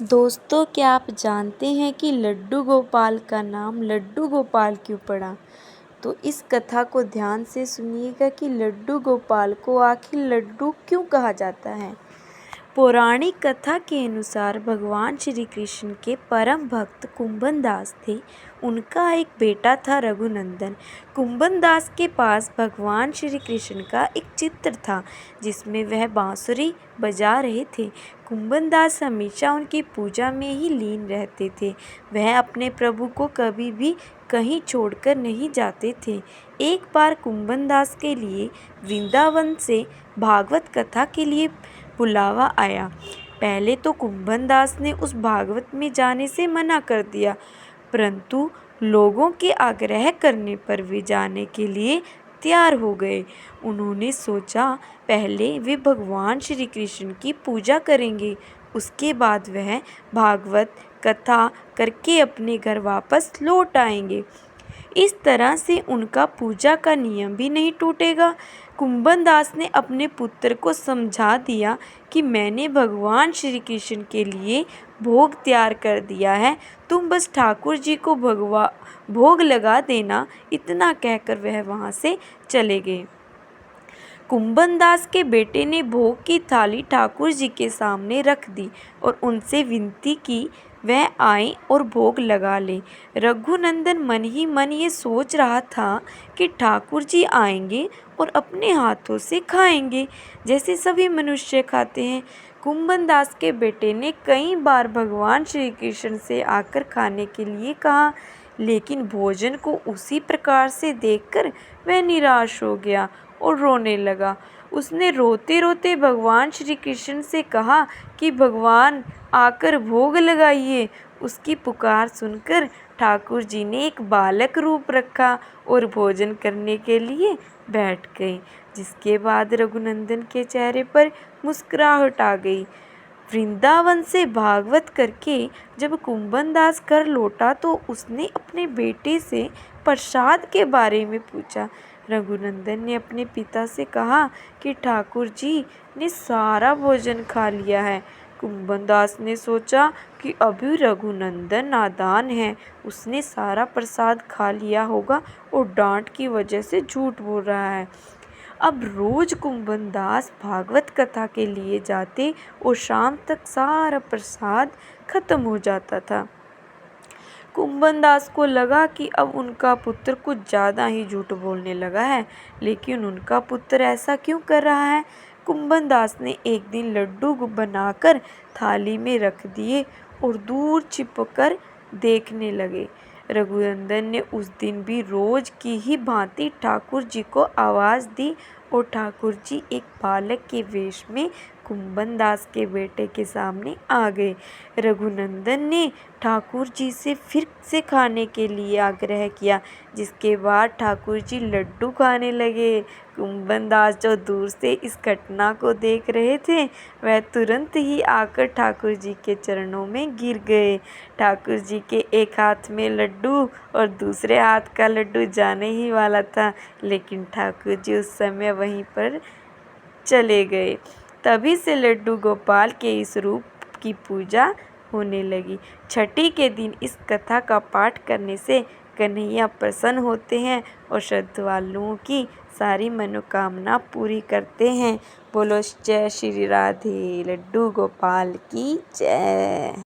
दोस्तों, क्या आप जानते हैं कि लड्डू गोपाल का नाम लड्डू गोपाल क्यों पड़ा? तो इस कथा को ध्यान से सुनिएगा कि लड्डू गोपाल को आखिर लड्डू क्यों कहा जाता है। पौराणिक कथा के अनुसार भगवान श्री कृष्ण के परम भक्त कुंभन दास थे। उनका एक बेटा था रघुनंदन। कुंभन दास के पास भगवान श्री कृष्ण का एक चित्र था जिसमें वह बांसुरी बजा रहे थे। कुंभन दास हमेशा उनकी पूजा में ही लीन रहते थे। वह अपने प्रभु को कभी भी कहीं छोड़कर नहीं जाते थे। एक बार कुंभन दास के लिए वृंदावन से भागवत कथा के लिए बुलावा आया। पहले तो कुंभन दास ने उस भागवत में जाने से मना कर दिया, परंतु लोगों के आग्रह करने पर वे जाने के लिए तैयार हो गए। उन्होंने सोचा पहले वे भगवान श्री कृष्ण की पूजा करेंगे, उसके बाद वह भागवत कथा करके अपने घर वापस लौट आएंगे। इस तरह से उनका पूजा का नियम भी नहीं टूटेगा। कुंभन दास ने अपने पुत्र को समझा दिया कि मैंने भगवान श्री कृष्ण के लिए भोग तैयार कर दिया है, तुम बस ठाकुर जी को भोग लगा देना। इतना कहकर वह वहाँ से चले गए। कुंभन दास के बेटे ने भोग की थाली ठाकुर जी के सामने रख दी और उनसे विनती की वह आए और भोग लगा ले। रघुनंदन मन ही मन ये सोच रहा था कि ठाकुर जी आएंगे और अपने हाथों से खाएंगे जैसे सभी मनुष्य खाते हैं। कुंभन दास के बेटे ने कई बार भगवान श्री कृष्ण से आकर खाने के लिए कहा, लेकिन भोजन को उसी प्रकार से देखकर वह निराश हो गया और रोने लगा। उसने रोते रोते भगवान श्री कृष्ण से कहा कि भगवान आकर भोग लगाइए। उसकी पुकार सुनकर ठाकुर जी ने एक बालक रूप रखा और भोजन करने के लिए बैठ गए, जिसके बाद रघुनंदन के चेहरे पर मुस्कुराहट आ गई। वृंदावन से भागवत करके जब कुंभन दास घर लौटा तो उसने अपने बेटे से प्रसाद के बारे में पूछा। रघुनंदन ने अपने पिता से कहा कि ठाकुर जी ने सारा भोजन खा लिया है। कुंभन दास ने सोचा कि अभी रघुनंदन नादान है, उसने सारा प्रसाद खा लिया होगा और डांट की वजह से झूठ बोल रहा है। अब रोज कुंभन दास भागवत कथा के लिए जाते और शाम तक सारा प्रसाद खत्म हो जाता था। कुंभन दास को लगा कि अब उनका पुत्र कुछ ज़्यादा ही झूठ बोलने लगा है, लेकिन उनका पुत्र ऐसा क्यों कर रहा है। कुंभन दास ने एक दिन लड्डू बनाकर थाली में रख दिए और दूर छिपकर देखने लगे। रघुनंदन ने उस दिन भी रोज की ही भांति ठाकुर जी को आवाज़ दी और ठाकुर जी एक बालक के वेश में कुंभन दास के बेटे के सामने आ गए। रघुनंदन ने ठाकुर जी से फिर से खाने के लिए आग्रह किया, जिसके बाद ठाकुर जी लड्डू खाने लगे। कुंभन दास जो दूर से इस घटना को देख रहे थे, वह तुरंत ही आकर ठाकुर जी के चरणों में गिर गए। ठाकुर जी के एक हाथ में लड्डू और दूसरे हाथ का लड्डू जाने ही वाला था, लेकिन ठाकुर जी उस समय वहीं पर चले गए। तभी से लड्डू गोपाल के इस रूप की पूजा होने लगी। छठी के दिन इस कथा का पाठ करने से कन्हैया प्रसन्न होते हैं और श्रद्धालुओं की सारी मनोकामना पूरी करते हैं। बोलो जय श्री राधे, लड्डू गोपाल की जय।